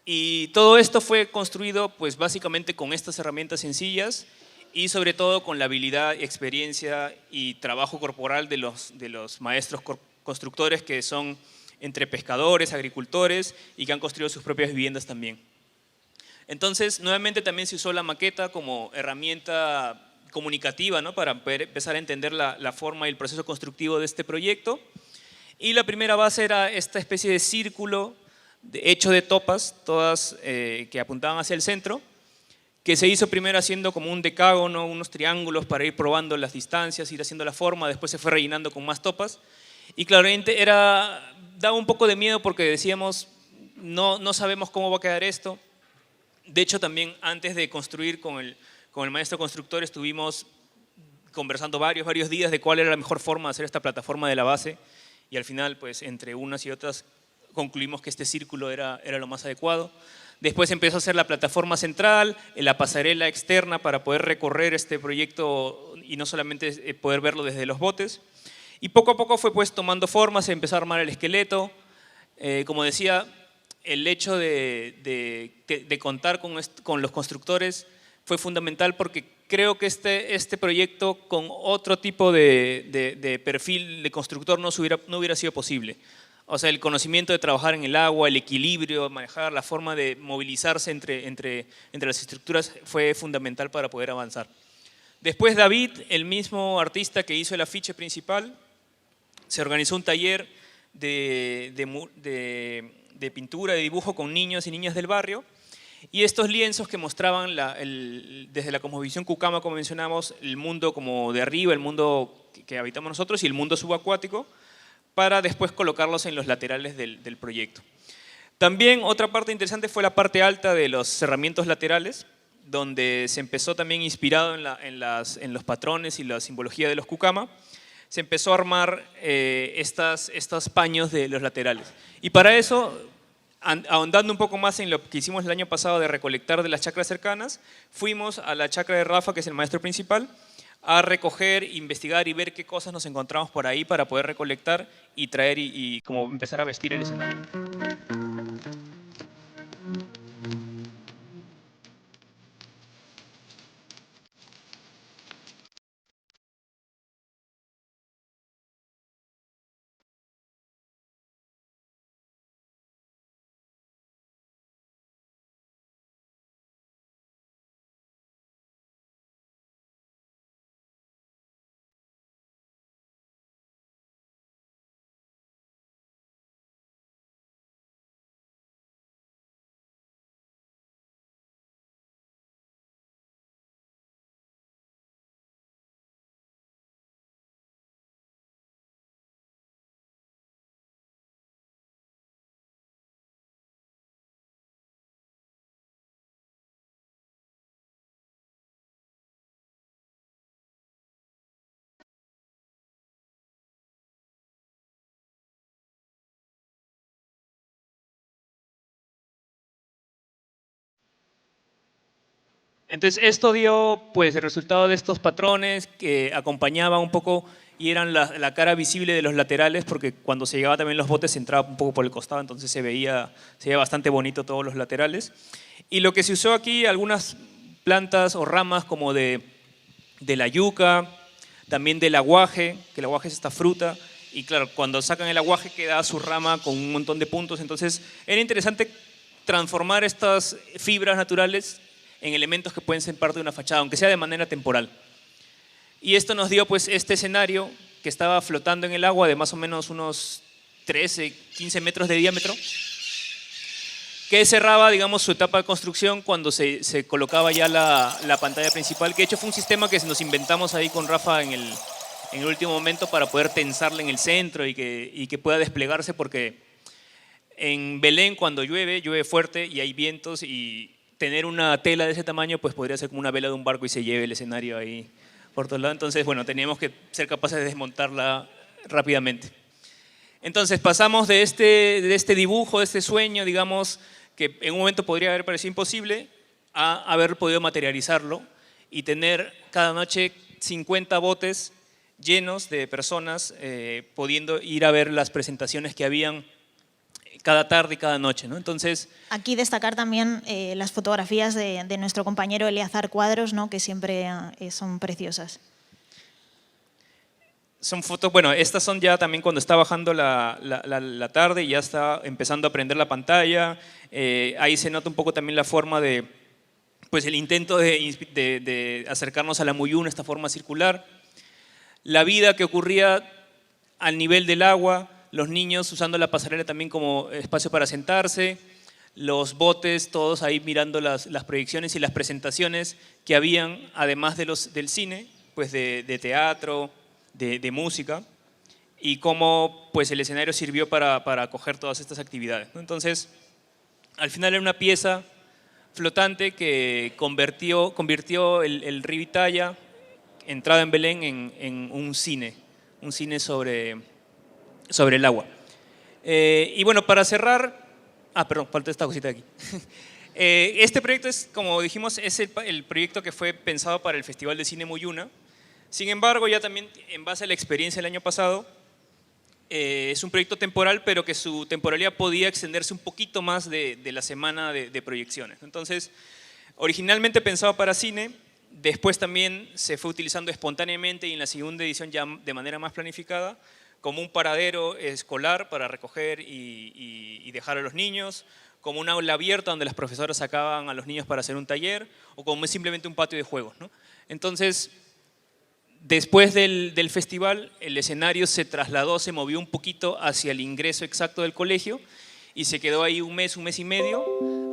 Speaker 2: y todo esto fue construido pues básicamente con estas herramientas sencillas y sobre todo con la habilidad, experiencia y trabajo corporal de los maestros constructores, que son entre pescadores, agricultores y que han construido sus propias viviendas también. Entonces nuevamente también se usó la maqueta como herramienta comunicativa, ¿no? Para poder empezar a entender la forma y el proceso constructivo de este proyecto. Y la primera base era esta especie de círculo hecho de topas, todas que apuntaban hacia el centro, que se hizo primero haciendo como un decágono, unos triángulos para ir probando las distancias, ir haciendo la forma, después se fue rellenando con más topas. Y claramente daba un poco de miedo porque decíamos, no sabemos cómo va a quedar esto. De hecho, también antes de construir con el maestro constructor estuvimos conversando varios días de cuál era la mejor forma de hacer esta plataforma de la base. Y al final, pues entre unas y otras concluimos que este círculo era lo más adecuado. Después empezó a hacer la plataforma central, la pasarela externa para poder recorrer este proyecto y no solamente poder verlo desde los botes. Y poco a poco fue pues tomando forma, se empezó a armar el esqueleto. Como decía, el hecho de contar con los constructores fue fundamental porque creo que este proyecto con otro tipo de perfil de constructor no hubiera sido posible. O sea, el conocimiento de trabajar en el agua, el equilibrio, manejar la forma de movilizarse entre las estructuras fue fundamental para poder avanzar. Después David, el mismo artista que hizo el afiche principal, se organizó un taller de pintura, de dibujo con niños y niñas del barrio. Y estos lienzos que mostraban desde la cosmovisión Cucama, como mencionamos, el mundo como de arriba, el mundo que habitamos nosotros y el mundo subacuático, para después colocarlos en los laterales del proyecto. También otra parte interesante fue la parte alta de los cerramientos laterales, donde se empezó también inspirado en los patrones y la simbología de los Cucama, se empezó a armar estos paños de los laterales. Y para eso, ahondando un poco más en lo que hicimos el año pasado de recolectar de las chacras cercanas, fuimos a la chacra de Rafa, que es el maestro principal, a recoger, investigar y ver qué cosas nos encontramos por ahí para poder recolectar y traer y como empezar a vestir el escenario. Entonces esto dio pues el resultado de estos patrones que acompañaban un poco y eran la cara visible de los laterales, porque cuando se llegaba también los botes se entraba un poco por el costado, entonces se veía bastante bonito todos los laterales. Y lo que se usó aquí, algunas plantas o ramas como de la yuca, también del aguaje, que el aguaje es esta fruta, y claro, cuando sacan el aguaje queda su rama con un montón de puntos, entonces era interesante transformar estas fibras naturales en elementos que pueden ser parte de una fachada, aunque sea de manera temporal. Y esto nos dio pues este escenario que estaba flotando en el agua de más o menos unos 13, 15 metros de diámetro, que cerraba, digamos, su etapa de construcción cuando se colocaba ya la pantalla principal, que de hecho fue un sistema que nos inventamos ahí con Rafa en el último momento para poder tensarla en el centro y que pueda desplegarse, porque en Belén cuando llueve fuerte y hay vientos, y tener una tela de ese tamaño pues podría ser como una vela de un barco y se lleve el escenario ahí por todos lados. Entonces, bueno, teníamos que ser capaces de desmontarla rápidamente. Entonces pasamos de este dibujo, de este sueño, digamos, que en un momento podría haber parecido imposible, a haber podido materializarlo y tener cada noche 50 botes llenos de personas pudiendo ir a ver las presentaciones que habían cada tarde y cada noche, ¿no? Entonces,
Speaker 3: aquí destacar también las fotografías de nuestro compañero Eleazar Cuadros, ¿no? Que siempre son preciosas.
Speaker 2: Son fotos, bueno, estas son ya también cuando está bajando la tarde y ya está empezando a prender la pantalla. Ahí se nota un poco también la forma pues el intento de acercarnos a la Muyún, esta forma circular. La vida que ocurría al nivel del agua, los niños usando la pasarela también como espacio para sentarse, los botes, todos ahí mirando las proyecciones y las presentaciones que habían, además del cine, pues de teatro, de música, y cómo pues el escenario sirvió para acoger todas estas actividades, ¿no? Entonces, al final era una pieza flotante que convirtió el río Italia, entrado en Belén, en un cine sobre el agua. Y bueno, para cerrar, perdón, falta esta cosita de aquí. Este proyecto es, como dijimos, es el proyecto que fue pensado para el Festival de Cine Muyuna. Sin embargo, ya también en base a la experiencia del año pasado, es un proyecto temporal, pero que su temporalidad podía extenderse un poquito más de la semana de proyecciones. Entonces, originalmente pensado para cine, después también se fue utilizando espontáneamente y en la segunda edición ya de manera más planificada, como un paradero escolar para recoger y dejar a los niños, como un aula abierta donde las profesoras sacaban a los niños para hacer un taller, o como simplemente un patio de juegos, ¿no? Entonces, después del festival, el escenario se trasladó, se movió un poquito hacia el ingreso exacto del colegio y se quedó ahí un mes y medio,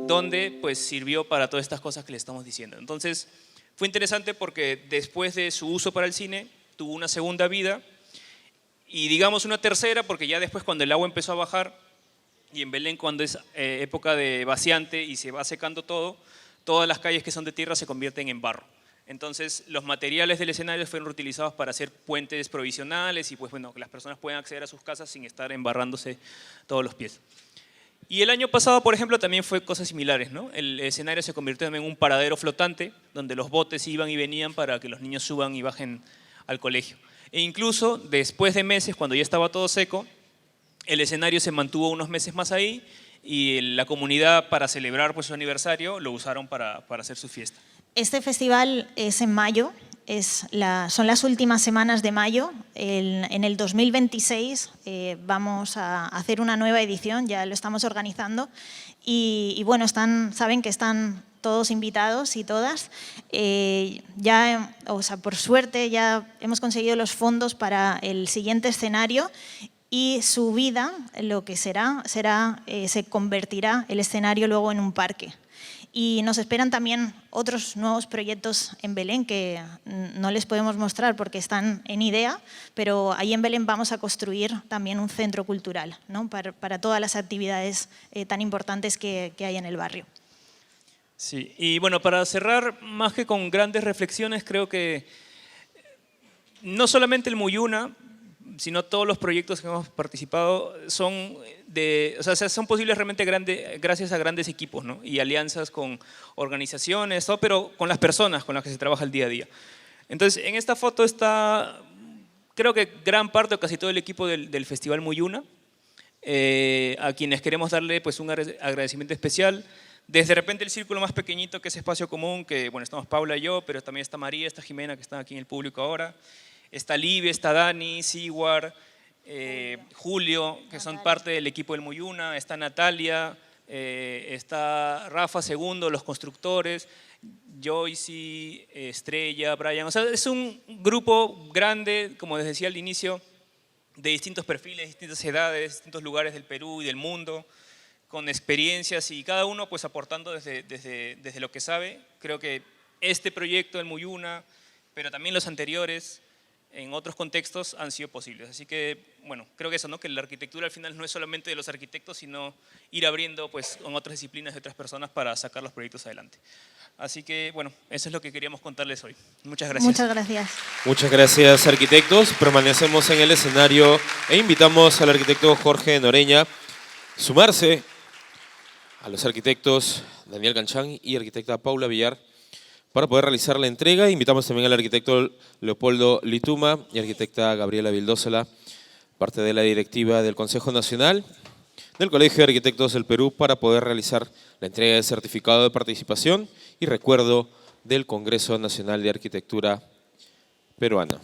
Speaker 2: donde pues sirvió para todas estas cosas que le estamos diciendo. Entonces, fue interesante porque después de su uso para el cine, tuvo una segunda vida y digamos una tercera, porque ya después cuando el agua empezó a bajar, y en Belén cuando es época de vaciante y se va secando todo, todas las calles que son de tierra se convierten en barro. Entonces, los materiales del escenario fueron reutilizados para hacer puentes provisionales y pues bueno, que las personas puedan acceder a sus casas sin estar embarrándose todos los pies. Y el año pasado, por ejemplo, también fue cosas similares, ¿no? El escenario se convirtió en un paradero flotante donde los botes iban y venían para que los niños suban y bajen al colegio. E incluso después de meses, cuando ya estaba todo seco, el escenario se mantuvo unos meses más ahí y la comunidad, para celebrar pues, su aniversario, lo usaron para hacer su fiesta.
Speaker 3: Este festival es en mayo, son las últimas semanas de mayo. En el 2026 vamos a hacer una nueva edición, ya lo estamos organizando. Y bueno, saben que están todos invitados y todas. Por suerte ya hemos conseguido los fondos para el siguiente escenario y su vida, lo que se convertirá el escenario luego en un parque. Y nos esperan también otros nuevos proyectos en Belén que no les podemos mostrar porque están en idea, pero ahí en Belén vamos a construir también un centro cultural, ¿no? para todas las actividades tan importantes que hay en el barrio.
Speaker 2: Sí, y bueno, para cerrar, más que con grandes reflexiones, creo que no solamente el Muyuna, sino todos los proyectos que hemos participado son posibles realmente gracias a grandes equipos, ¿no? Y alianzas con organizaciones, todo, pero con las personas con las que se trabaja el día a día. Entonces, en esta foto está, creo que gran parte o casi todo el equipo del Festival Muyuna, a quienes queremos darle pues, un agradecimiento especial. Desde de repente el círculo más pequeñito, que es Espacio Común, que bueno, estamos Paula y yo, pero también está María, está Jimena, que están aquí en el público ahora. Está Livia, está Dani, Siguar, Julio, que son parte del equipo del Muyuna, está Natalia, está Rafa Segundo, los constructores, Joyce, Estrella, Brian. O sea, es un grupo grande, como les decía al inicio, de distintos perfiles, distintas edades, distintos lugares del Perú y del mundo, con experiencias y cada uno pues aportando desde lo que sabe. Creo que este proyecto del Muyuna, pero también los anteriores, en otros contextos han sido posibles. Así que, bueno, creo que eso, ¿no? Que la arquitectura al final no es solamente de los arquitectos, sino ir abriendo pues, con otras disciplinas de otras personas para sacar los proyectos adelante. Así que, bueno, eso es lo que queríamos contarles hoy. Muchas gracias.
Speaker 3: Muchas gracias.
Speaker 5: Muchas gracias, arquitectos. Permanecemos en el escenario e invitamos al arquitecto Jorge Noreña a sumarse a los arquitectos Daniel Canchán y arquitecta Paula Villar para poder realizar la entrega. Invitamos también al arquitecto Leopoldo Lituma y arquitecta Gabriela Vildósola, parte de la directiva del Consejo Nacional del Colegio de Arquitectos del Perú, para poder realizar la entrega del certificado de participación y recuerdo del Congreso Nacional de Arquitectura Peruana.